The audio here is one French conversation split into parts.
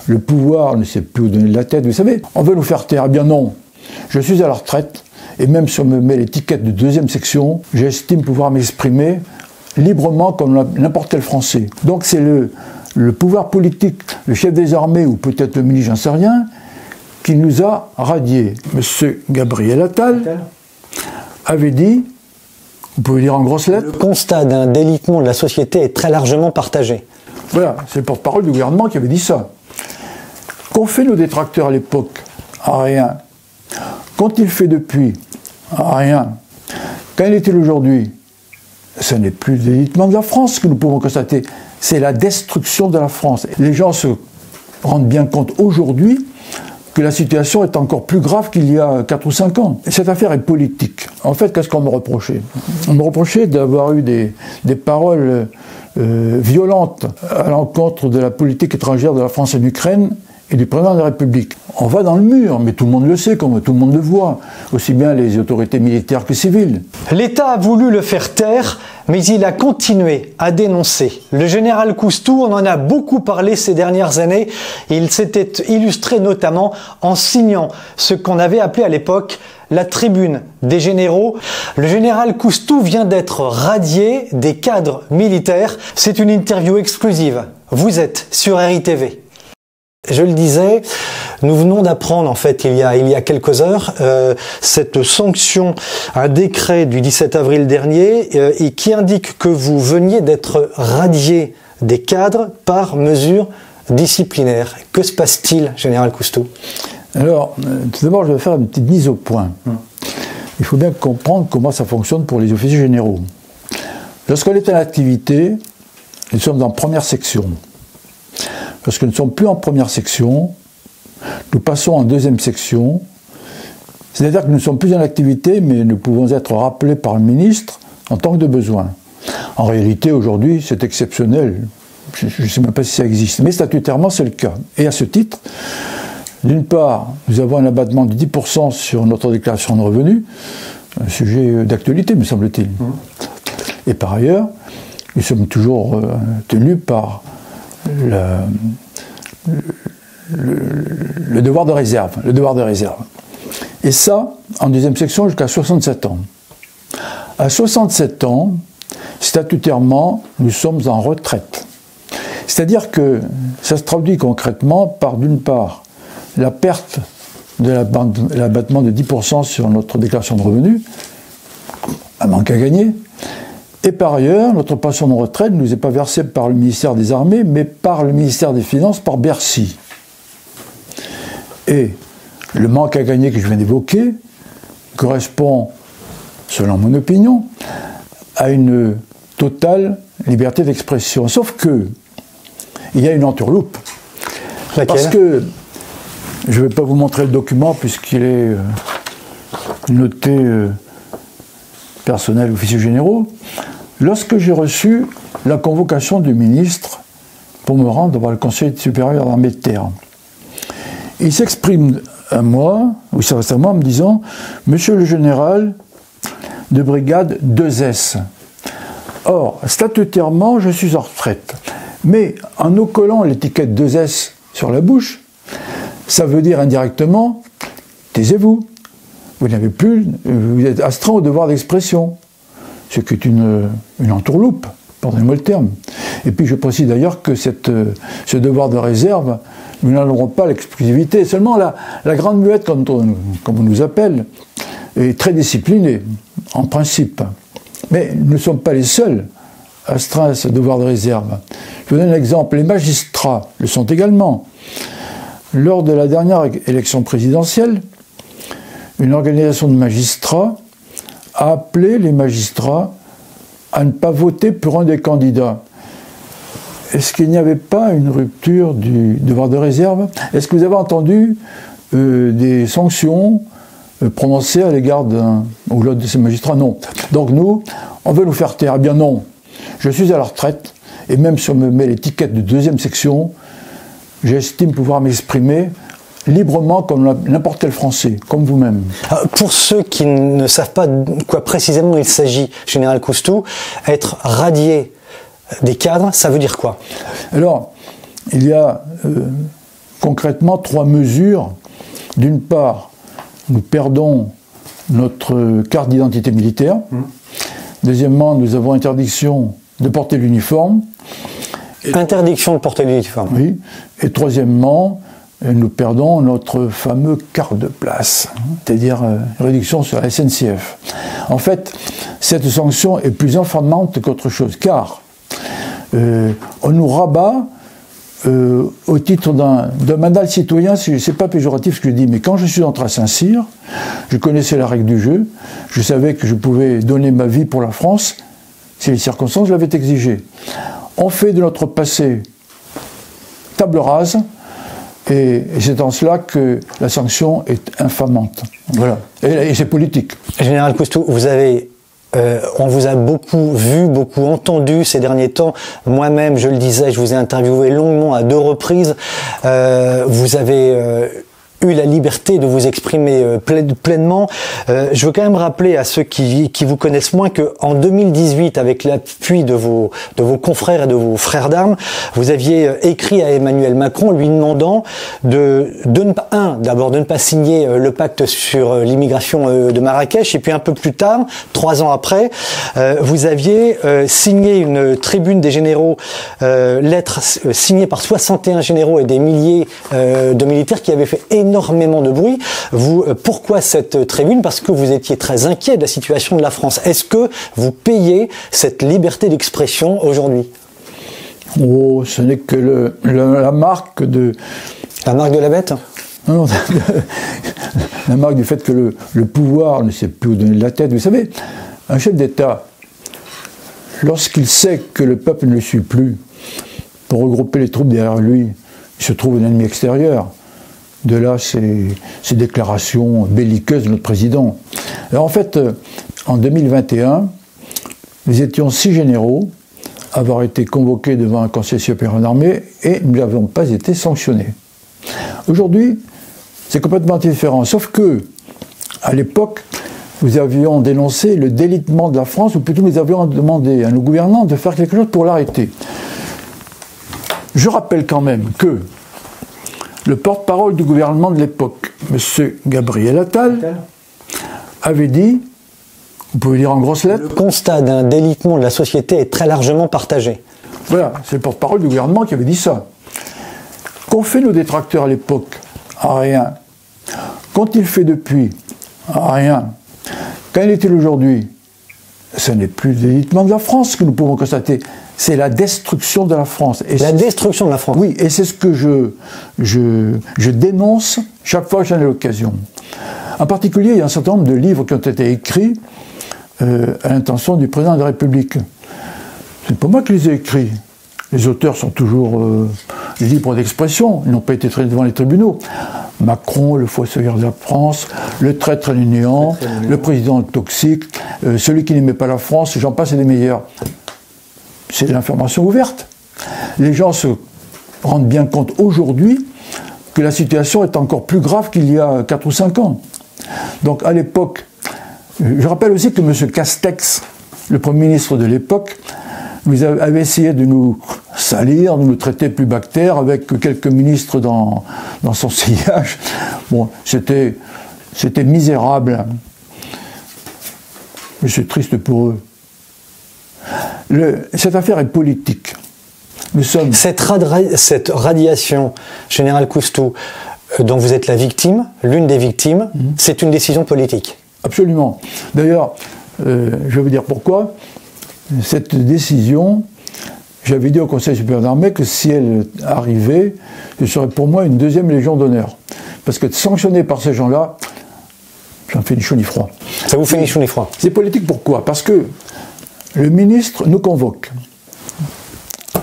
le pouvoir ne sait plus où donner de la tête, vous savez, on veut nous faire taire. Eh bien non, je suis à la retraite, et même si on me met l'étiquette de deuxième section, j'estime pouvoir m'exprimer librement comme n'importe quel Français. Donc c'est le pouvoir politique, le chef des armées, ou peut-être le ministre, j'en sais rien, qui nous a radiés. Monsieur Gabriel Attal avait dit, vous pouvez lire en grosses lettres, le constat d'un délitement de la société est très largement partagé. Voilà, c'est le porte-parole du gouvernement qui avait dit ça. Qu'ont fait nos détracteurs à l'époque? Rien. Qu'ont-ils fait depuis? Rien. Qu'en est-il aujourd'hui? Ce n'est plus le délitement de la France que nous pouvons constater, c'est la destruction de la France. Les gens se rendent bien compte aujourd'hui que la situation est encore plus grave qu'il y a 4 ou 5 ans. Et cette affaire est politique. En fait, qu'est-ce qu'on me reprochait? On me reprochait d'avoir eu des paroles violentes à l'encontre de la politique étrangère de la France en Ukraine et du président de la République. On va dans le mur, mais tout le monde le sait, comme tout le monde le voit, aussi bien les autorités militaires que civiles. L'État a voulu le faire taire, mais il a continué à dénoncer. Le général Coustou, on en a beaucoup parlé ces dernières années. Il s'était illustré notamment en signant ce qu'on avait appelé à l'époque la tribune des généraux. Le général Coustou vient d'être radié des cadres militaires. C'est une interview exclusive. Vous êtes sur RITV. Je le disais, nous venons d'apprendre en fait il y a quelques heures cette sanction, un décret du 17 avril dernier et qui indique que vous veniez d'être radié des cadres par mesure disciplinaire. Que se passe-t-il, général Coustou? Alors, tout d'abord, je vais faire une petite mise au point. Il faut bien comprendre comment ça fonctionne pour les officiers généraux. Lorsqu'on est en activité, nous sommes en première section. Lorsque nous ne sommes plus en première section, nous passons en deuxième section. C'est-à-dire que nous ne sommes plus en activité, mais nous pouvons être rappelés par le ministre en tant que de besoin. En réalité, aujourd'hui, c'est exceptionnel. Je ne sais même pas si ça existe, mais statutairement, c'est le cas. Et à ce titre, d'une part, nous avons un abattement de 10% sur notre déclaration de revenus, un sujet d'actualité, me semble-t-il. Et par ailleurs, nous sommes toujours tenus par le devoir de réserve. Le devoir de réserve. Et ça, en deuxième section, jusqu'à 67 ans. À 67 ans, statutairement, nous sommes en retraite. C'est-à-dire que ça se traduit concrètement par, d'une part, la perte de l'abattement de 10% sur notre déclaration de revenus, un manque à gagner, et par ailleurs, notre pension de retraite ne nous est pas versée par le ministère des Armées, mais par le ministère des Finances, par Bercy. Et le manque à gagner que je viens d'évoquer correspond, selon mon opinion, à une totale liberté d'expression. Sauf que, il y a une entourloupe. Laquelle? Parce que, je ne vais pas vous montrer le document puisqu'il est noté personnel officiers généraux, lorsque j'ai reçu la convocation du ministre pour me rendre devant le Conseil supérieur d'armée de terre. Il s'exprime à moi, ou récemment, en me disant « Monsieur le général de brigade 2S ». Or, statutairement, je suis en retraite. Mais en nous collant l'étiquette 2S sur la bouche, ça veut dire indirectement « taisez-vous ». Vous n'avez plus, vous êtes astreint au devoir d'expression, ce qui est une entourloupe, pardonnez-moi le terme. Et puis je précise d'ailleurs que ce devoir de réserve, nous n'en aurons pas l'exclusivité. Seulement la grande muette, comme on nous appelle, est très disciplinée, en principe. Mais nous ne sommes pas les seuls astreints à ce devoir de réserve. Je vous donne un exemple, les magistrats le sont également. Lors de la dernière élection présidentielle, une organisation de magistrats a appelé les magistrats à ne pas voter pour un des candidats. Est-ce qu'il n'y avait pas une rupture du devoir de réserve? Est-ce que vous avez entendu des sanctions prononcées à l'égard d'un ou l'autre de ces magistrats? Non. Donc nous, on veut nous faire taire. Eh bien non. Je suis à la retraite, et même si on me met l'étiquette de deuxième section, j'estime pouvoir m'exprimer librement comme n'importe quel Français, comme vous-même. Pour ceux qui ne savent pas de quoi précisément il s'agit, général Coustou, être radié des cadres, ça veut dire quoi? Alors, il y a concrètement 3 mesures. D'une part, nous perdons notre carte d'identité militaire. Deuxièmement, nous avons interdiction de porter l'uniforme. Interdiction de porter l'uniforme. Oui. Et troisièmement, nous perdons notre fameux quart de place, c'est-à-dire réduction sur la SNCF. En fait, cette sanction est plus infamante qu'autre chose, car on nous rabat au titre d'un mandat citoyen, c'est pas péjoratif ce que je dis, mais quand je suis entré à Saint-Cyr, je connaissais la règle du jeu, je savais que je pouvais donner ma vie pour la France, si les circonstances l'avaient exigé. On fait de notre passé table rase, et c'est en cela que la sanction est infamante. Voilà. Et c'est politique. Général Coustou, on vous a beaucoup vu, beaucoup entendu ces derniers temps. Moi-même, je le disais, je vous ai interviewé longuement à 2 reprises. Vous avez eu la liberté de vous exprimer pleinement. Je veux quand même rappeler à ceux qui vous connaissent moins que en 2018, avec l'appui de vos confrères et de vos frères d'armes, vous aviez écrit à Emmanuel Macron lui demandant d'abord de ne pas signer le pacte sur l'immigration de Marrakech, et puis un peu plus tard, 3 ans après, vous aviez signé une tribune des généraux, lettre signée par 61 généraux et des milliers de militaires qui avaient fait énormément de bruit. Pourquoi cette tribune? Parce que vous étiez très inquiet de la situation de la France. Est-ce que vous payez cette liberté d'expression aujourd'hui? Oh, ce n'est que la marque de... La marque de la bête? Non, la marque du fait que le pouvoir ne sait plus où donner de la tête. Vous savez, un chef d'État, lorsqu'il sait que le peuple ne le suit plus, pour regrouper les troupes derrière lui, il se trouve un ennemi extérieur. De là, ces déclarations belliqueuses de notre président. Alors en fait, en 2021, nous étions 6 généraux à avoir été convoqués devant un conseil supérieur d'armée et nous n'avons pas été sanctionnés. Aujourd'hui, c'est complètement différent, sauf que, à l'époque, nous avions dénoncé le délitement de la France, ou plutôt nous avions demandé à nos gouvernants de faire quelque chose pour l'arrêter. Je rappelle quand même que le porte-parole du gouvernement de l'époque, M. Gabriel Attal, avait dit, vous pouvez lire en grosses lettres... Le constat d'un délitement de la société est très largement partagé. Voilà, c'est le porte-parole du gouvernement qui avait dit ça. Qu'ont fait nos détracteurs à l'époque? Rien. Qu'ont-ils fait depuis? Rien. Qu'en est-il aujourd'hui? Ce n'est plus le délitement de la France que nous pouvons constater, c'est la destruction de la France. Et la destruction de la France. Oui, et c'est ce que je dénonce chaque fois que j'en ai l'occasion. En particulier, il y a un certain nombre de livres qui ont été écrits à l'intention du président de la République. C'est pas moi qui les ai écrits. Les auteurs sont toujours libres d'expression, ils n'ont pas été traités devant les tribunaux. Macron, le fossoyeur de la France, le traître à l'Union, le président toxique, celui qui n'aimait pas la France, j'en passe et des meilleurs. C'est de l'information ouverte. Les gens se rendent bien compte aujourd'hui que la situation est encore plus grave qu'il y a 4 ou 5 ans. Donc à l'époque, je rappelle aussi que M. Castex, le Premier ministre de l'époque, vous avez essayé de nous salir, de nous traiter plus bactères avec quelques ministres dans son sillage. Bon, c'était misérable. Mais c'est triste pour eux. Cette affaire est politique. Nous sommes... Cette radiation, Général Coustou, dont vous êtes la victime, l'une des victimes, c'est une décision politique. Absolument. D'ailleurs, je vais vous dire pourquoi. Cette décision, j'avais dit au Conseil supérieur d'armée que si elle arrivait, ce serait pour moi une 2e Légion d'honneur. Parce que sanctionné par ces gens-là, ça me fait ni chaud ni froid. Ça vous fait ni chaud ni froid. C'est politique pourquoi? Parce que le ministre nous convoque.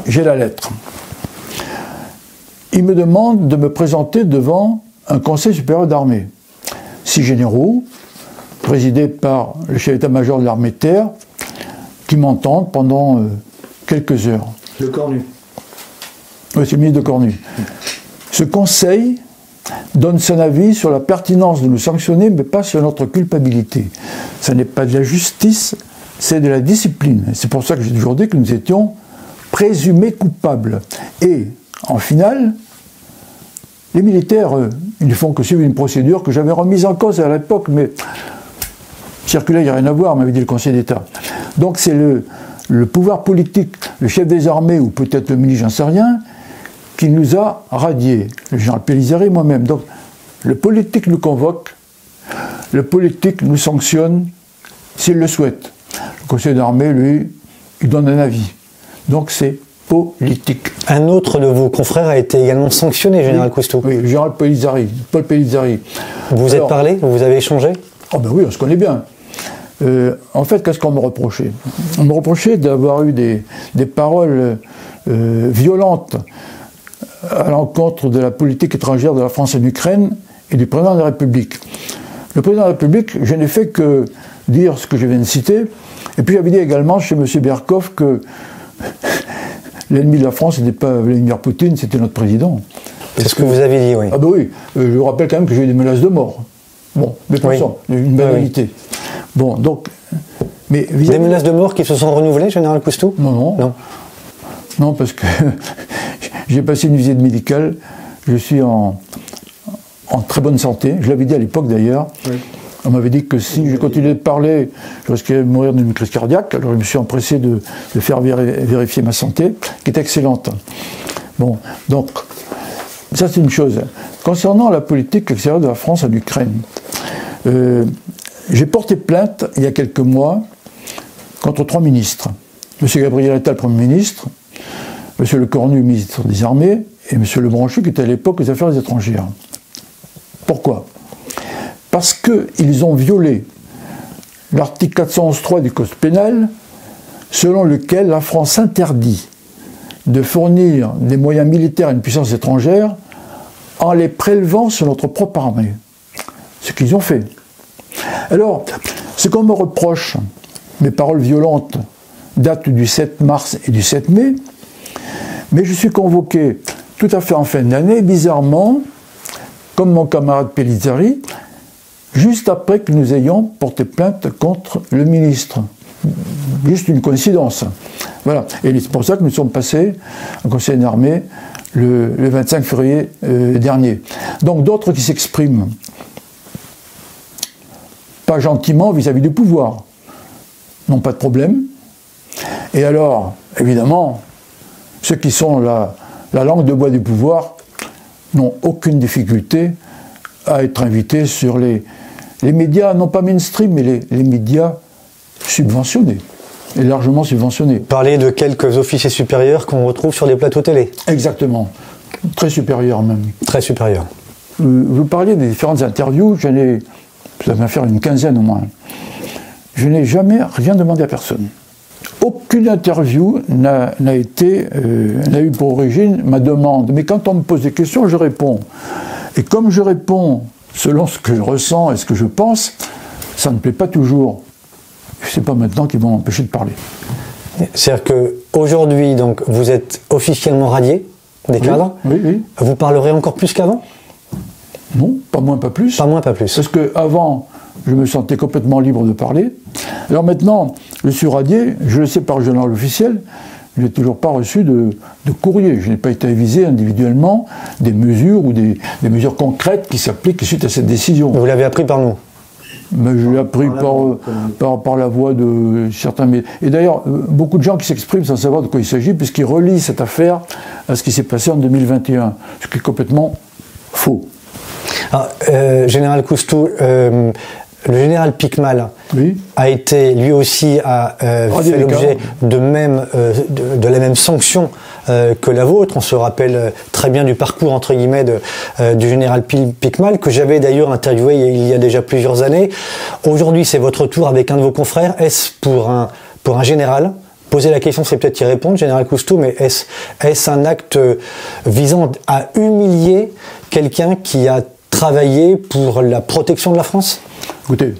J'ai la lettre. Il me demande de me présenter devant un Conseil supérieur d'armée. 6 généraux, présidés par le chef d'état-major de l'armée de terre, qui m'entendent pendant quelques heures. Le Cornu. Oui, c'est le ministre de Cornu. Ce conseil donne son avis sur la pertinence de nous sanctionner, mais pas sur notre culpabilité. Ce n'est pas de la justice, c'est de la discipline. C'est pour ça que j'ai toujours dit que nous étions présumés coupables. Et, en finale, Les militaires, ils ne font que suivre une procédure que j'avais remise en cause à l'époque, mais circulaire, il n'y a rien à voir, m'avait dit le Conseil d'État. Donc c'est le pouvoir politique, le chef des armées, ou peut-être le ministre, j'en sais rien, qui nous a radiés, le général Pélizari, moi-même. Donc le politique nous convoque, le politique nous sanctionne s'il le souhaite. Le Conseil d'armée, lui, il donne un avis. Donc c'est politique. Un autre de vos confrères a été également sanctionné, général Coustou. Oui, le général Pélizari, Paul Pélizari. Vous vous êtes parlé, vous avez échangé? Oh ben oui, on se connaît bien. En fait, qu'est-ce qu'on me reprochait? On me reprochait d'avoir eu des paroles violentes à l'encontre de la politique étrangère de la France en Ukraine et du président de la République. Le président de la République, je n'ai fait que dire ce que je viens de citer, et puis j'avais dit également chez M. Berkoff que l'ennemi de la France n'était pas Vladimir Poutine, c'était notre président. C'est ce que vous avez dit, oui. Ah ben oui, je vous rappelle quand même que j'ai eu des menaces de mort. Bon, mais pour ça, une banalité. Bon, donc... Mais des menaces de mort qui se sont renouvelées, général Coustou? Non. Non, parce que j'ai passé une visite médicale, je suis en très bonne santé, je l'avais dit à l'époque d'ailleurs. Oui. On m'avait dit que si je continuais de parler, je risquais de mourir d'une crise cardiaque, alors je me suis empressé de faire vérifier ma santé, qui est excellente. Bon, donc, ça c'est une chose. Concernant la politique extérieure de la France en Ukraine, j'ai porté plainte il y a quelques mois contre 3 ministres. M. Gabriel Attal, Premier ministre, M. Lecornu, ministre des Armées, et M. Lebranchu, qui était à l'époque aux Affaires étrangères. Pourquoi? Parce qu'ils ont violé l'article 411.3 du Code pénal, selon lequel la France interdit de fournir des moyens militaires à une puissance étrangère en les prélevant sur notre propre armée. Ce qu'ils ont fait. Alors, ce qu'on me reproche, mes paroles violentes datent du 7 mars et du 7 mai, mais je suis convoqué tout à fait en fin d'année, bizarrement, comme mon camarade Pélizari, juste après que nous ayons porté plainte contre le ministre. Juste une coïncidence. Voilà. Et c'est pour ça que nous sommes passés au Conseil d'armée le 25 février dernier. Donc d'autres qui s'expriment pas gentiment vis-à-vis du pouvoir n'ont pas de problème. Et alors, évidemment, ceux qui sont la langue de bois du pouvoir n'ont aucune difficulté à être invités sur les médias, non pas mainstream, mais les médias subventionnés, et largement subventionnés. Parler de quelques officiers supérieurs qu'on retrouve sur des plateaux télé. Exactement. Très supérieurs même. Très supérieurs. Vous parliez des différentes interviews, ça va faire une quinzaine au moins. Je n'ai jamais rien demandé à personne. Aucune interview n'a eu pour origine ma demande. Mais quand on me pose des questions, je réponds. Et comme je réponds selon ce que je ressens et ce que je pense, ça ne plaît pas toujours. Ce n'est pas maintenant qu'ils vont m'empêcher de parler. C'est-à-dire qu'aujourd'hui, donc, vous êtes officiellement radié des cadres. Oui. Vous parlerez encore plus qu'avant? Non, pas moins, pas plus. Pas moins, pas plus. Parce qu'avant, je me sentais complètement libre de parler. Alors maintenant, je suis radié, je le sais par le journal officiel, je n'ai toujours pas reçu de courrier. Je n'ai pas été avisé individuellement des mesures ou des mesures concrètes qui s'appliquent suite à cette décision. Vous l'avez appris par nous? Mais je l'ai appris par la voix de certains médias. Et d'ailleurs, beaucoup de gens qui s'expriment sans savoir de quoi il s'agit, puisqu'ils relient cette affaire à ce qui s'est passé en 2021, ce qui est complètement faux. Alors, général Coustou, le général Piquemal a été, lui aussi, fait l'objet de la même sanction que la vôtre. On se rappelle très bien du parcours, entre guillemets, du général Piquemal, que j'avais d'ailleurs interviewé il y a déjà plusieurs années. Aujourd'hui, c'est votre tour avec un de vos confrères. Est-ce pour un général? Poser la question, c'est peut-être y répondre, général Coustou, mais est-ce un acte visant à humilier quelqu'un qui a travaillé pour la protection de la France? Écoutez,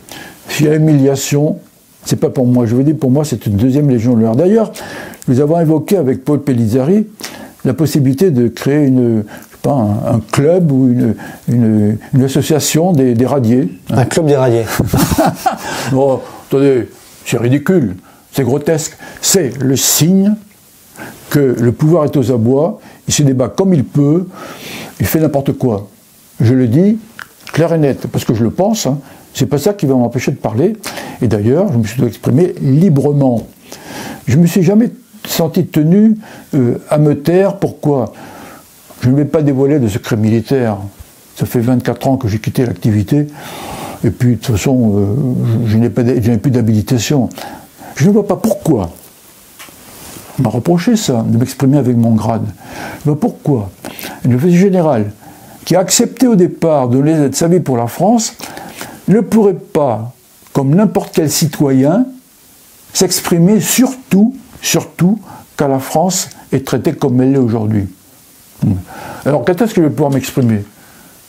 s'il y a humiliation, c'est pas pour moi. Je vous dis, pour moi, c'est une deuxième Légion d'honneur. D'ailleurs, nous avons évoqué avec Paul Pélizari la possibilité de créer un club ou une association des radiés. Un club des radiés. Non, attendez, c'est ridicule, c'est grotesque. C'est le signe que le pouvoir est aux abois il se débat comme il peut, il fait n'importe quoi. Je le dis clair et net, parce que je le pense, hein, c'est pas ça qui va m'empêcher de parler. Et d'ailleurs, je me suis exprimé librement. Je ne me suis jamais senti tenu à me taire. Pourquoi? Je ne vais pas dévoiler de secret militaire. Ça fait 24 ans que j'ai quitté l'activité. Et puis, de toute façon, je n'ai plus d'habilitation. Je ne vois pas pourquoi. On m'a reproché ça, de m'exprimer avec mon grade. Mais pourquoi un officier général qui a accepté au départ de donner sa vie pour la France ne pourrait pas, comme n'importe quel citoyen, s'exprimer surtout quand la France est traitée comme elle l'est aujourd'hui. Alors, quand est-ce que je vais pouvoir m'exprimer?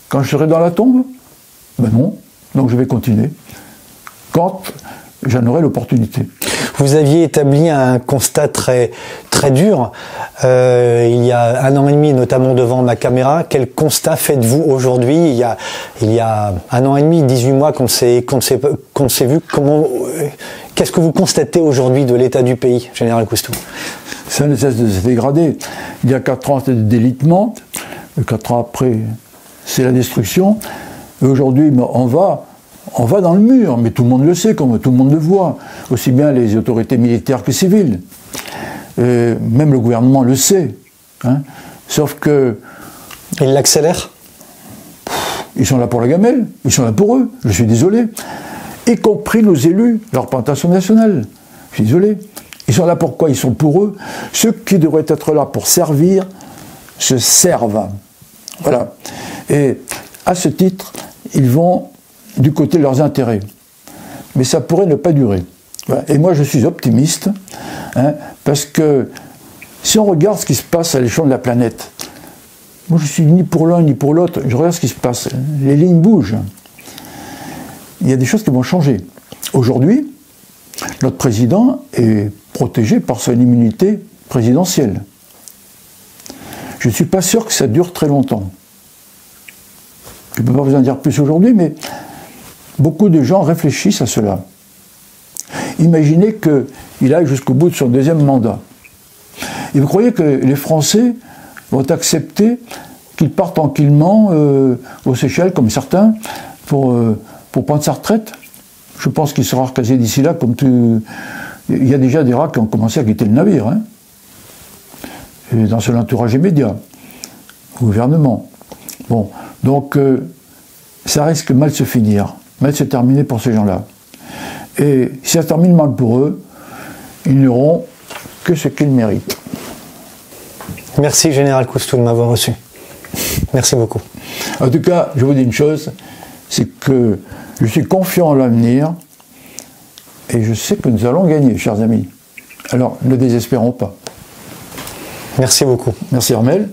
Quand je serai dans la tombe? Ben non, donc je vais continuer. Quand j'en aurai l'opportunité. Vous aviez établi un constat très dur il y a 1 an et demi, notamment devant ma caméra. Quel constat faites-vous aujourd'hui? Il y a 1 an et demi, 18 mois qu'on s'est vu. Qu'est-ce que vous constatez aujourd'hui de l'état du pays, Général Coustou? Ça ne cesse de se dégrader. Il y a 4 ans, c'était le délitement. 4 ans après, c'est la destruction. Et aujourd'hui, on va dans le mur, mais tout le monde le sait, comme tout le monde le voit. Aussi bien les autorités militaires que civiles. Même le gouvernement le sait. Hein. Sauf que... Ils l'accélèrent? Ils sont là pour la gamelle, ils sont là pour eux, je suis désolé. Y compris nos élus, la représentation nationale. Je suis désolé. Ils sont là pour quoi? Ils sont pour eux. Ceux qui devraient être là pour servir, se servent. Voilà. Et à ce titre, ils vont du côté de leurs intérêts. Mais ça pourrait ne pas durer. Voilà. Et moi, je suis optimiste, hein, parce que si on regarde ce qui se passe à l'échelon de la planète, moi, je suis ni pour l'un ni pour l'autre, je regarde ce qui se passe. Les lignes bougent. Il y a des choses qui vont changer. Aujourd'hui, notre président est protégé par son immunité présidentielle. Je ne suis pas sûr que ça dure très longtemps. Je ne peux pas vous en dire plus aujourd'hui, mais beaucoup de gens réfléchissent à cela. Imaginez qu'il aille jusqu'au bout de son 2e mandat. Et vous croyez que les Français vont accepter qu'il parte tranquillement aux Seychelles, comme certains, pour prendre sa retraite? Je pense qu'il sera recasé d'ici là, comme tout... Il y a déjà des rats qui ont commencé à quitter le navire, hein, et dans son entourage immédiat, au gouvernement. Bon, donc ça risque mal de se finir, mal de se terminer pour ces gens-là. Et si ça termine mal pour eux, ils n'auront que ce qu'ils méritent. Merci Général Coustou de m'avoir reçu. Merci beaucoup. En tout cas, je vous dis une chose, c'est que je suis confiant en l'avenir et je sais que nous allons gagner, chers amis. Alors, ne désespérons pas. Merci beaucoup. Merci Armel.